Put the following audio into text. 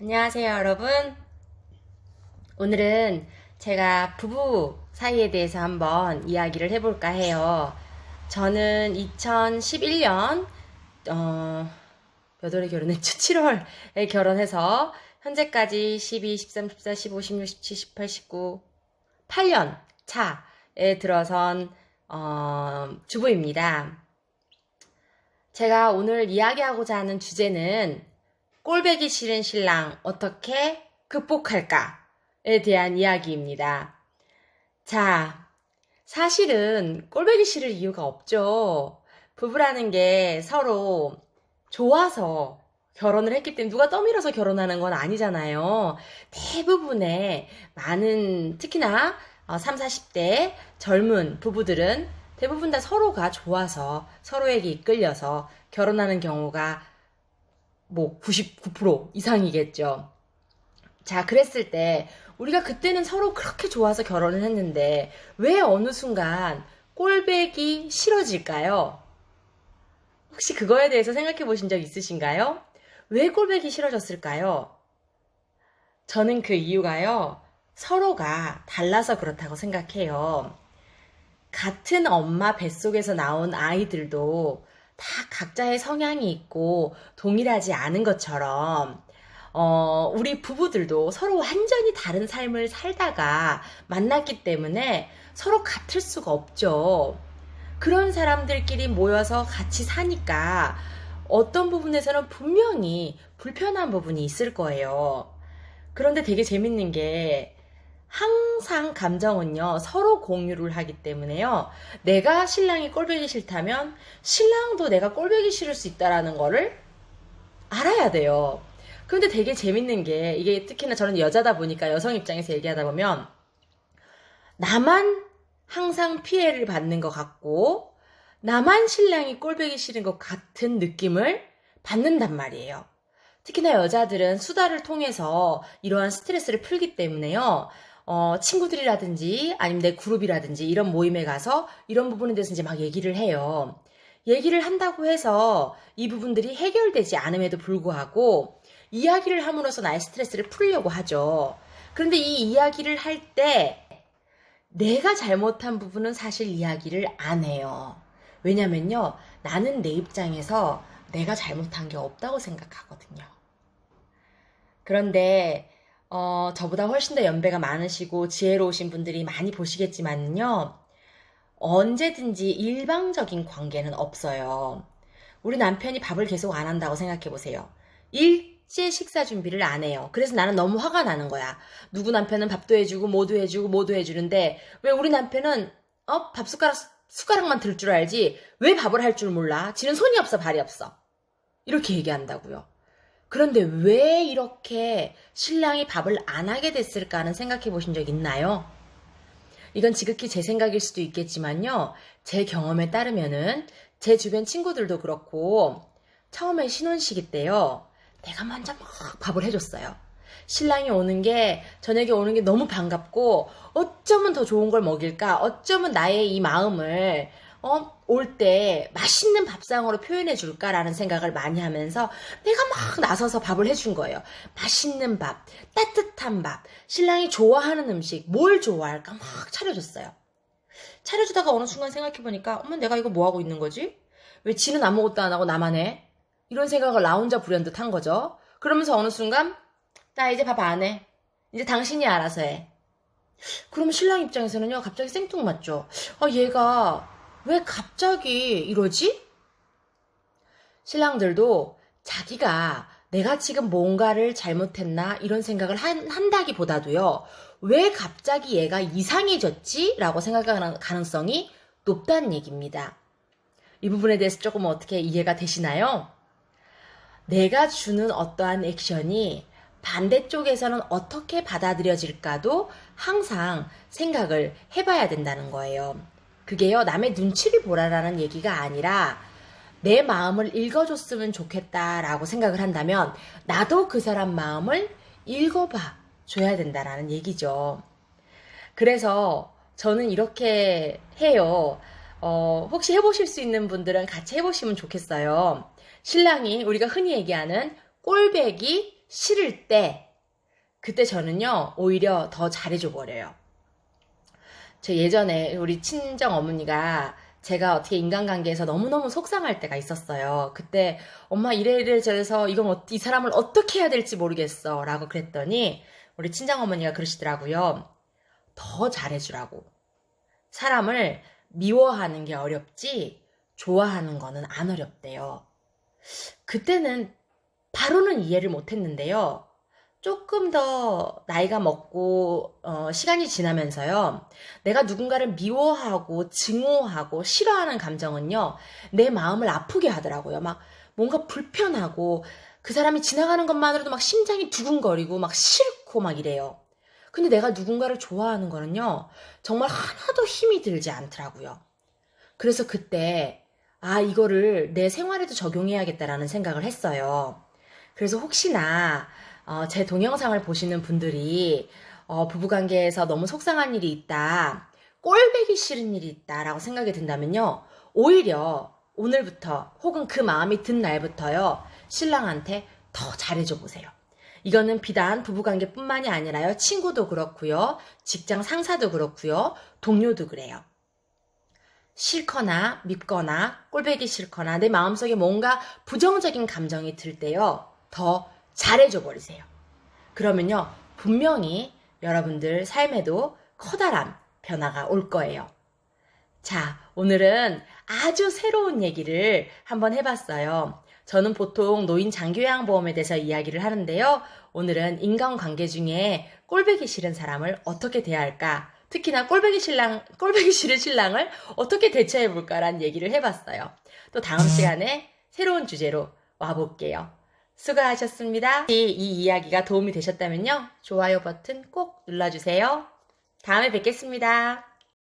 안녕하세요, 여러분. 오늘은 제가 부부 사이에 대해서 한번 이야기를 해볼까 해요. 저는 2011년, 몇 월에 결혼했죠? 7월에 결혼해서 현재까지 12, 13, 14, 15, 16, 17, 18, 19, 8년 차에 들어선 주부입니다. 제가 오늘 이야기하고자 하는 주제는 꼴배기 싫은 신랑 어떻게 극복할까에 대한 이야기입니다. 자, 사실은 꼴배기 싫을 이유가 없죠. 부부라는 게 서로 좋아서 결혼을 했기 때문에 누가 떠밀어서 결혼하는 건 아니잖아요. 대부분의 많은 특히나 3, 40대 젊은 부부들은 대부분 다 서로가 좋아서 서로에게 이끌려서 결혼하는 경우가 99% 이상이겠죠. 자, 그랬을 때 우리가 그때는 서로 그렇게 좋아서 결혼을 했는데 왜 어느 순간 꼴배기 싫어질까요? 혹시 그거에 대해서 생각해 보신 적 있으신가요? 왜 꼴배기 싫어졌을까요? 저는 그 이유가요, 서로가 달라서 그렇다고 생각해요. 같은 엄마 뱃속에서 나온 아이들도 다 각자의 성향이 있고 동일하지 않은 것처럼 우리 부부들도 서로 완전히 다른 삶을 살다가 만났기 때문에 서로 같을 수가 없죠. 그런 사람들끼리 모여서 같이 사니까 어떤 부분에서는 분명히 불편한 부분이 있을 거예요. 그런데 되게 재밌는 게 항상 감정은요, 서로 공유를 하기 때문에요. 내가 신랑이 꼴보기 싫다면 신랑도 내가 꼴보기 싫을 수 있다라는 거를 알아야 돼요. 그런데 되게 재밌는 게, 이게 특히나 저는 여자다 보니까 여성 입장에서 얘기하다 보면 나만 항상 피해를 받는 것 같고 나만 신랑이 꼴보기 싫은 것 같은 느낌을 받는단 말이에요. 특히나 여자들은 수다를 통해서 이러한 스트레스를 풀기 때문에요. 친구들이라든지 아니면 내 그룹이라든지 이런 모임에 가서 이런 부분에 대해서 이제 막 얘기를 해요. 얘기를 한다고 해서 이 부분들이 해결되지 않음에도 불구하고 이야기를 함으로써 나의 스트레스를 풀려고 하죠. 그런데 이 이야기를 할 때 내가 잘못한 부분은 사실 이야기를 안 해요. 왜냐면요, 나는 내 입장에서 내가 잘못한 게 없다고 생각하거든요. 그런데 저보다 훨씬 더 연배가 많으시고 지혜로우신 분들이 많이 보시겠지만요, 언제든지 일방적인 관계는 없어요. 우리 남편이 밥을 계속 안 한다고 생각해 보세요. 일제 식사 준비를 안 해요. 그래서 나는 너무 화가 나는 거야. 누구 남편은 밥도 해주고 뭐도 해주고 뭐도 해주는데 왜 우리 남편은 밥 숟가락만 들 줄 알지 왜 밥을 할 줄 몰라? 지는 손이 없어 발이 없어. 이렇게 얘기한다고요. 그런데 왜 이렇게 신랑이 밥을 안 하게 됐을까는 생각해 보신 적 있나요? 이건 지극히 제 생각일 수도 있겠지만요. 제 경험에 따르면은 제 주변 친구들도 그렇고 처음에 신혼시기 때요. 내가 먼저 막 밥을 해줬어요. 신랑이 오는 게, 저녁에 오는 게 너무 반갑고 어쩌면 더 좋은 걸 먹일까? 어쩌면 나의 이 마음을 올 때 맛있는 밥상으로 표현해 줄까라는 생각을 많이 하면서 내가 막 나서서 밥을 해준 거예요. 맛있는 밥, 따뜻한 밥, 신랑이 좋아하는 음식, 뭘 좋아할까 막 차려줬어요. 차려주다가 어느 순간 생각해보니까 어머, 내가 이거 뭐하고 있는 거지? 왜 지는 아무것도 안 하고 나만 해? 이런 생각을 나 혼자 불현듯 한 거죠. 그러면서 어느 순간 나 이제 밥 안 해. 이제 당신이 알아서 해. 그러면 신랑 입장에서는요, 갑자기 생뚱맞죠. 얘가 왜 갑자기 이러지? 신랑들도 자기가 내가 지금 뭔가를 잘못했나 이런 생각을 한다기보다도요, 왜 갑자기 얘가 이상해졌지? 라고 생각하는 가능성이 높다는 얘기입니다. 이 부분에 대해서 조금 어떻게 이해가 되시나요? 내가 주는 어떠한 액션이 반대쪽에서는 어떻게 받아들여질까도 항상 생각을 해봐야 된다는 거예요. 그게요, 남의 눈치를 보라라는 얘기가 아니라 내 마음을 읽어줬으면 좋겠다라고 생각을 한다면 나도 그 사람 마음을 읽어봐 줘야 된다라는 얘기죠. 그래서 저는 이렇게 해요. 혹시 해보실 수 있는 분들은 같이 해보시면 좋겠어요. 신랑이 우리가 흔히 얘기하는 꼴배기 싫을 때, 그때 저는요, 오히려 더 잘해줘 버려요. 저 예전에 우리 친정 어머니가 제가 어떻게 인간관계에서 너무너무 속상할 때가 있었어요. 그때 엄마 이래 저래서 이 사람을 어떻게 해야 될지 모르겠어 라고 그랬더니 우리 친정 어머니가 그러시더라고요. 더 잘해주라고. 사람을 미워하는 게 어렵지 좋아하는 거는 안 어렵대요. 그때는 바로는 이해를 못했는데요. 조금 더 나이가 먹고 시간이 지나면서요. 내가 누군가를 미워하고 증오하고 싫어하는 감정은요. 내 마음을 아프게 하더라고요. 막 뭔가 불편하고 그 사람이 지나가는 것만으로도 막 심장이 두근거리고 막 싫고 막 이래요. 근데 내가 누군가를 좋아하는 거는요. 정말 하나도 힘이 들지 않더라고요. 그래서 그때 이거를 내 생활에도 적용해야겠다라는 생각을 했어요. 그래서 혹시나 제 동영상을 보시는 분들이 부부관계에서 너무 속상한 일이 있다, 꼴배기 싫은 일이 있다라고 생각이 든다면요. 오히려 오늘부터 혹은 그 마음이 든 날부터요. 신랑한테 더 잘해줘 보세요. 이거는 비단 부부관계뿐만이 아니라요. 친구도 그렇고요. 직장 상사도 그렇고요. 동료도 그래요. 싫거나 밉거나 꼴배기 싫거나 내 마음속에 뭔가 부정적인 감정이 들 때요. 더 잘해줘 버리세요. 그러면요. 분명히 여러분들 삶에도 커다란 변화가 올 거예요. 자, 오늘은 아주 새로운 얘기를 한번 해봤어요. 저는 보통 노인 장기요양보험에 대해서 이야기를 하는데요. 오늘은 인간관계 중에 꼴배기 싫은 사람을 어떻게 대할까? 특히나 꼴배기 싫은 신랑을 어떻게 대처해볼까라는 얘기를 해봤어요. 또 다음 시간에 새로운 주제로 와볼게요. 수고하셨습니다. 이 이야기가 도움이 되셨다면요. 좋아요 버튼 꼭 눌러주세요. 다음에 뵙겠습니다.